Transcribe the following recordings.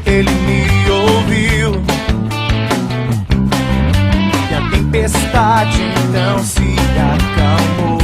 Ele me ouviu, e a tempestade então se acalmou.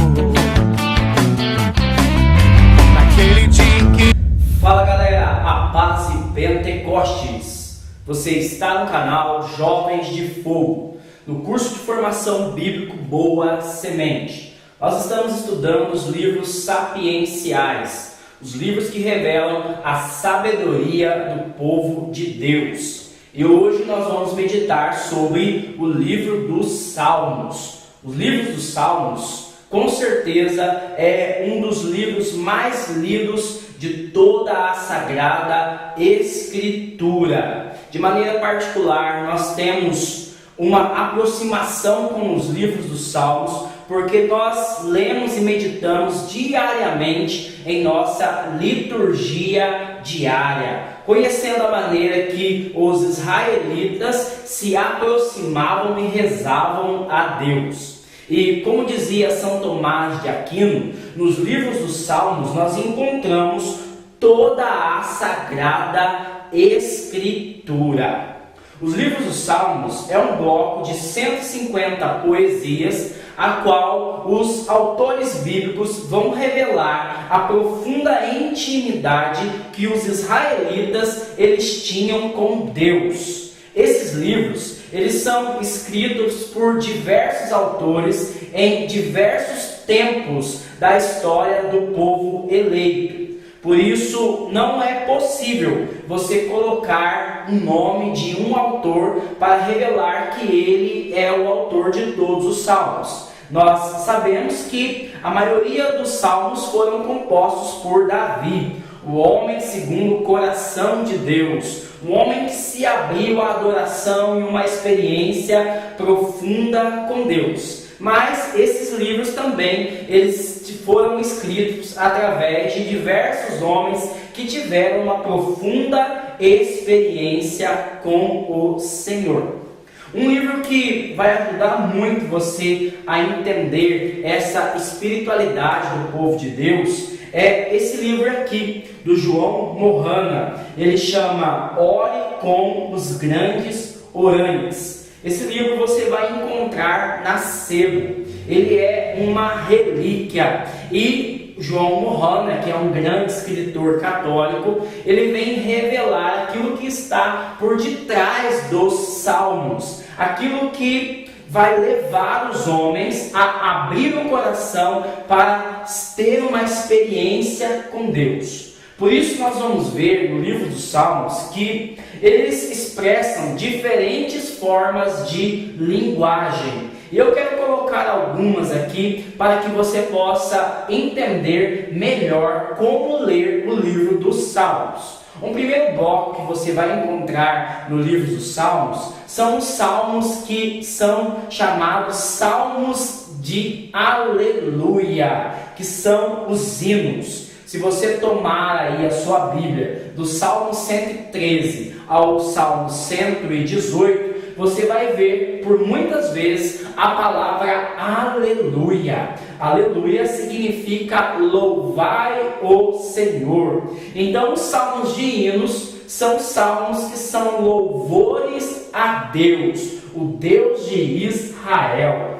Naquele dia em que... Fala galera, a paz e Pentecostes. Você está no canal Jovens de Fogo, no curso de formação bíblico Boa Semente. Nós estamos estudando os livros sapienciais, os livros que revelam a sabedoria do povo de Deus. E hoje nós vamos meditar sobre o livro dos Salmos. Os livros dos Salmos, com certeza, é um dos livros mais lidos de toda a Sagrada Escritura. De maneira particular, nós temos uma aproximação com os livros dos Salmos, porque nós lemos e meditamos diariamente em nossa liturgia diária, conhecendo a maneira que os israelitas se aproximavam e rezavam a Deus. E como dizia São Tomás de Aquino, nos livros dos Salmos nós encontramos toda a Sagrada Escritura. Os livros dos Salmos é um bloco de 150 poesias, a qual os autores bíblicos vão revelar a profunda intimidade que os israelitas eles tinham com Deus. Esses livros, eles são escritos por diversos autores em diversos tempos da história do povo eleito. Por isso, não é possível você colocar o nome de um autor para revelar que ele é o autor de todos os salmos. Nós sabemos que a maioria dos salmos foram compostos por Davi, o homem segundo o coração de Deus, um homem que se abriu à adoração e uma experiência profunda com Deus. Mas esses livros também, eles foram escritos através de diversos homens que tiveram uma profunda experiência com o Senhor. Um livro que vai ajudar muito você a entender essa espiritualidade do povo de Deus é esse livro aqui, do João Mohana. Ele chama Ore com os Grandes Orantes. Esse livro você vai encontrar na sebo. Ele é uma relíquia. E João Mohana, que é um grande escritor católico, ele vem revelar aquilo que está por detrás dos salmos, aquilo que vai levar os homens a abrir o coração para ter uma experiência com Deus. Por isso nós vamos ver no livro dos Salmos que eles expressam diferentes formas de linguagem. E eu quero colocar algumas aqui para que você possa entender melhor como ler o livro dos Salmos. Um primeiro bloco que você vai encontrar no livro dos Salmos são os salmos que são chamados salmos de aleluia, que são os hinos. Se você tomar aí a sua Bíblia, do Salmo 113 ao Salmo 118, você vai ver por muitas vezes a palavra aleluia. Aleluia significa louvai o Senhor. Então os salmos de hinos são salmos que são louvores a Deus, o Deus de Israel.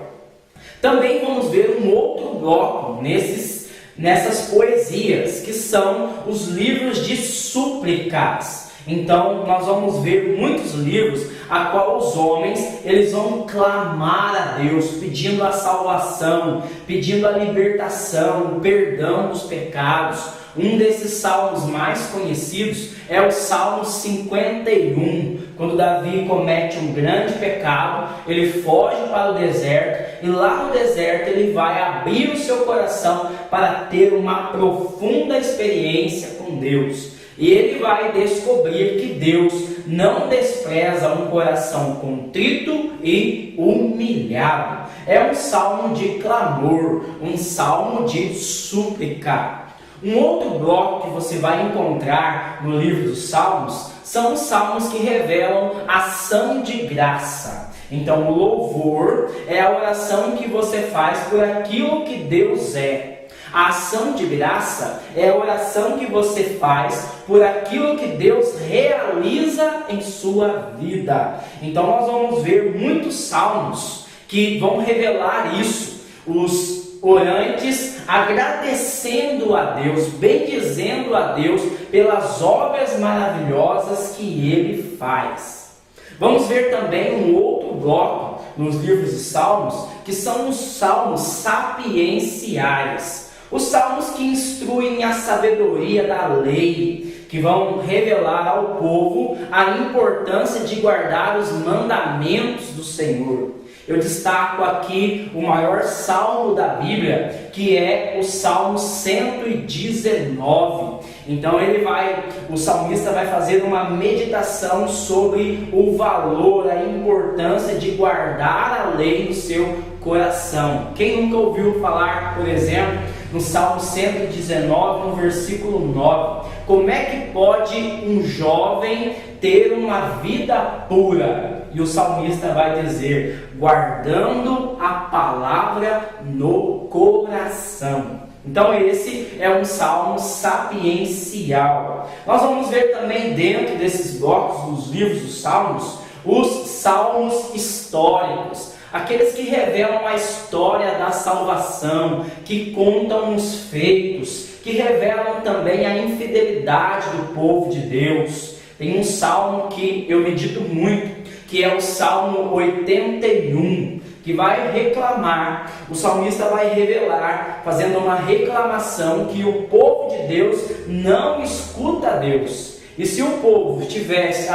Também vamos ver um outro bloco nessas poesias, que são os livros de súplicas. Então nós vamos ver muitos livros a qual os homens eles vão clamar a Deus, pedindo a salvação, pedindo a libertação, o perdão dos pecados. Um desses salmos mais conhecidos é o Salmo 51, quando Davi comete um grande pecado, ele foge para o deserto, e lá no deserto ele vai abrir o seu coração para ter uma profunda experiência com Deus. E ele vai descobrir que Deus não despreza um coração contrito e humilhado. É um salmo de clamor, um salmo de súplica. Um outro bloco que você vai encontrar no livro dos Salmos são os salmos que revelam ação de graça. Então, o louvor é a oração que você faz por aquilo que Deus é. A ação de graça é a oração que você faz por aquilo que Deus realiza em sua vida. Então nós vamos ver muitos salmos que vão revelar isso. Os orantes agradecendo a Deus, bendizendo a Deus pelas obras maravilhosas que Ele faz. Vamos ver também um outro bloco nos livros de Salmos, que são os salmos sapienciais. Os salmos que instruem a sabedoria da lei, que vão revelar ao povo a importância de guardar os mandamentos do Senhor. Eu destaco aqui o maior salmo da Bíblia, que é o Salmo 119. Então o salmista vai fazer uma meditação sobre o valor, a importância de guardar a lei no seu coração. Quem nunca ouviu falar, por exemplo, no Salmo 119, no versículo 9, como é que pode um jovem ter uma vida pura? E o salmista vai dizer, guardando a palavra no coração. Então esse é um salmo sapiencial. Nós vamos ver também dentro desses blocos dos livros dos salmos, os salmos históricos. Aqueles que revelam a história da salvação, que contam os feitos, que revelam também a infidelidade do povo de Deus. Tem um salmo que eu medito muito, que é o Salmo 81, que vai reclamar, o salmista vai revelar, fazendo uma reclamação que o povo de Deus não escuta a Deus. E se o povo tivesse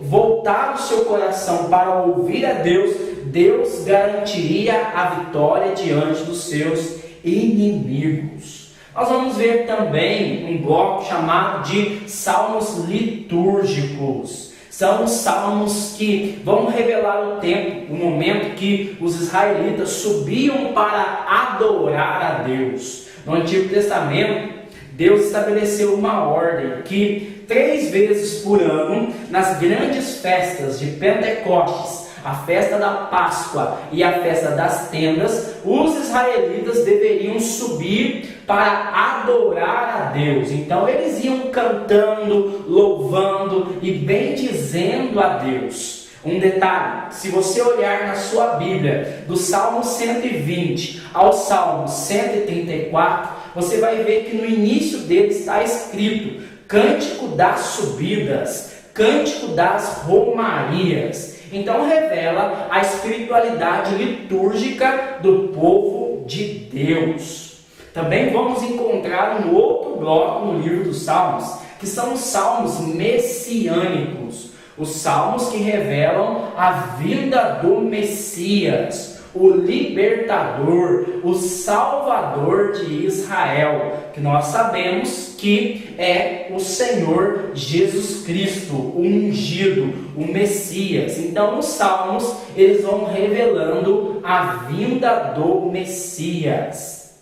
voltado o seu coração para ouvir a Deus, Deus garantiria a vitória diante dos seus inimigos. Nós vamos ver também um bloco chamado de salmos litúrgicos. São os salmos que vão revelar o tempo, o momento que os israelitas subiam para adorar a Deus. No Antigo Testamento, Deus estabeleceu uma ordem que 3 vezes por ano, nas grandes festas de Pentecostes, a festa da Páscoa e a festa das tendas, os israelitas deveriam subir para adorar a Deus. Então eles iam cantando, louvando e bendizendo a Deus. Um detalhe, se você olhar na sua Bíblia, do Salmo 120 ao Salmo 134, você vai ver que no início dele está escrito Cântico das Subidas, Cântico das Romarias. Então revela a espiritualidade litúrgica do povo de Deus. Também vamos encontrar um outro bloco no livro dos Salmos, que são os salmos messiânicos. Os salmos que revelam a vinda do Messias, o libertador, o salvador de Israel, que nós sabemos que é o Senhor Jesus Cristo, o ungido, o Messias. Então os salmos, eles vão revelando a vinda do Messias.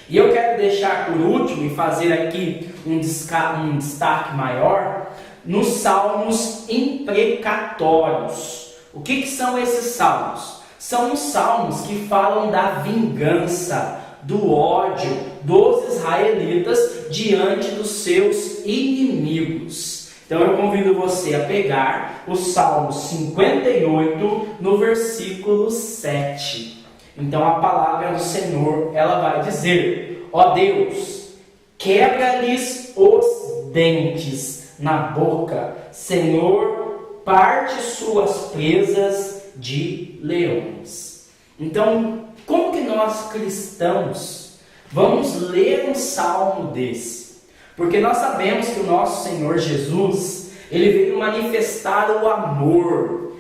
E eu quero deixar por último e fazer aqui um destaque maior nos salmos imprecatórios. O que são esses salmos? São os salmos que falam da vingança, do ódio dos israelitas diante dos seus inimigos. Então eu convido você a pegar o Salmo 58 no versículo 7. Então a palavra do Senhor, ela vai dizer: ó Deus, quebra-lhes os dentes na boca, Senhor, parte suas presas de leões. Então, como que nós cristãos vamos ler um salmo desse? Porque nós sabemos que o nosso Senhor Jesus, ele veio manifestar o amor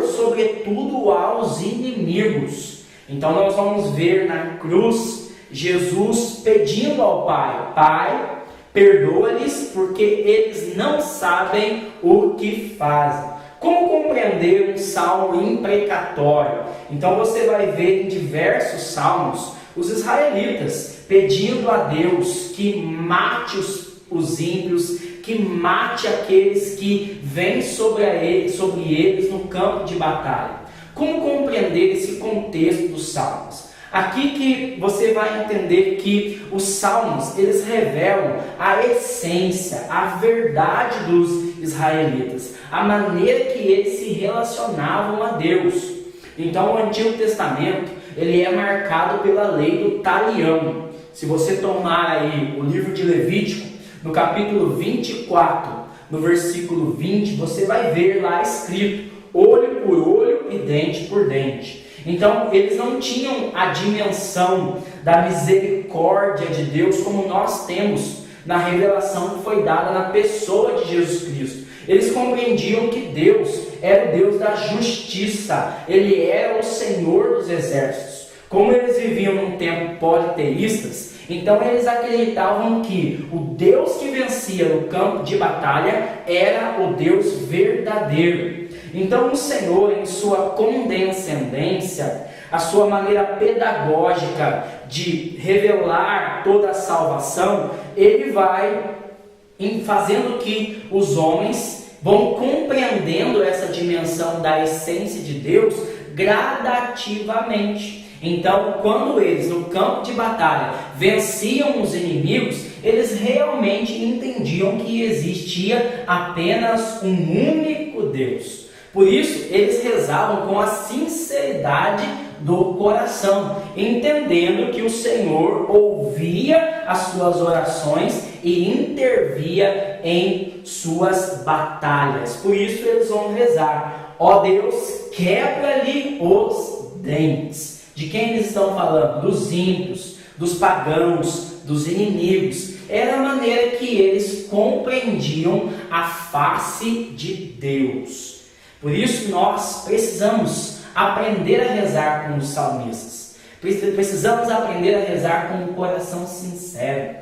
sobretudo aos inimigos. Então nós vamos ver na cruz Jesus pedindo ao Pai: Pai, perdoa-lhes porque eles não sabem o que fazem. Como compreender um salmo imprecatório? Então você vai ver em diversos salmos os israelitas pedindo a Deus que mate os ímpios, que mate aqueles que vêm sobre eles no campo de batalha. Como compreender esse contexto dos salmos? Aqui que você vai entender que os salmos, eles revelam a essência, a verdade dos israelitas, a maneira que eles se relacionavam a Deus. Então o Antigo Testamento, ele é marcado pela lei do talião. Se você tomar aí o livro de Levítico, no capítulo 24, no versículo 20, você vai ver lá escrito: olho por olho e dente por dente. Então, eles não tinham a dimensão da misericórdia de Deus como nós temos na revelação que foi dada na pessoa de Jesus Cristo. Eles compreendiam que Deus era o Deus da justiça, Ele era o Senhor dos exércitos. Como eles viviam num tempo politeístas, então eles acreditavam que o Deus que vencia no campo de batalha era o Deus verdadeiro. Então o Senhor, em sua condescendência, a sua maneira pedagógica de revelar toda a salvação, Ele vai fazendo que os homens vão compreendendo essa dimensão da essência de Deus gradativamente. Então, quando eles, no campo de batalha, venciam os inimigos, eles realmente entendiam que existia apenas um único Deus. Por isso, eles rezavam com a sinceridade do coração, entendendo que o Senhor ouvia as suas orações e intervia em suas batalhas. Por isso, eles vão rezar: ó Deus, quebra-lhe os dentes. De quem eles estão falando? Dos ímpios, dos pagãos, dos inimigos. Era a maneira que eles compreendiam a face de Deus. Por isso nós precisamos aprender a rezar como os salmistas. Precisamos aprender a rezar com um coração sincero.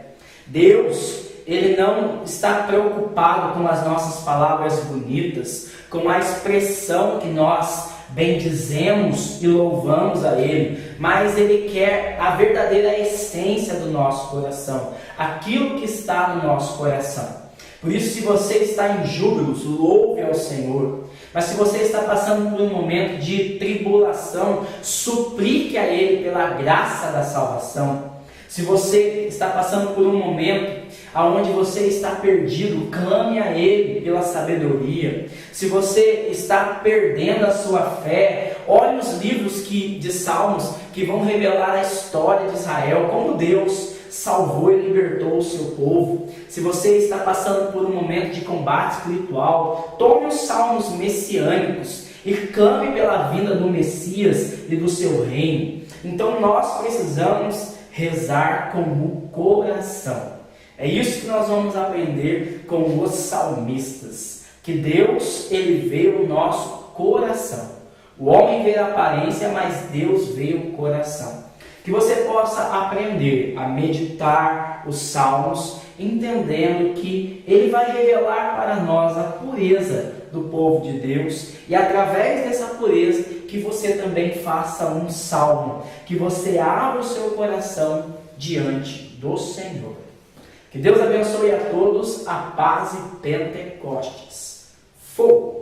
Deus, Ele não está preocupado com as nossas palavras bonitas, com a expressão que nós bendizemos e louvamos a Ele, mas Ele quer a verdadeira essência do nosso coração, aquilo que está no nosso coração. Por isso, se você está em júbilos, louve ao Senhor. Mas se você está passando por um momento de tribulação, suplique a Ele pela graça da salvação. Se você está passando por um momento onde você está perdido, clame a Ele pela sabedoria. Se você está perdendo a sua fé, olhe os livros de Salmos que vão revelar a história de Israel, como Deus salvou e libertou o seu povo. Se você está passando por um momento de combate espiritual, tome os salmos messiânicos e clame pela vinda do Messias e do seu reino. Então nós precisamos rezar com o coração. É isso que nós vamos aprender com os salmistas, que Deus, Ele vê o nosso coração. O homem vê a aparência, mas Deus vê o coração. Que você possa aprender a meditar os salmos, entendendo que Ele vai revelar para nós a pureza do povo de Deus, e através dessa pureza, que você também faça um salmo, que você abra o seu coração diante do Senhor. Que Deus abençoe a todos, a paz e Pentecostes. Fogo!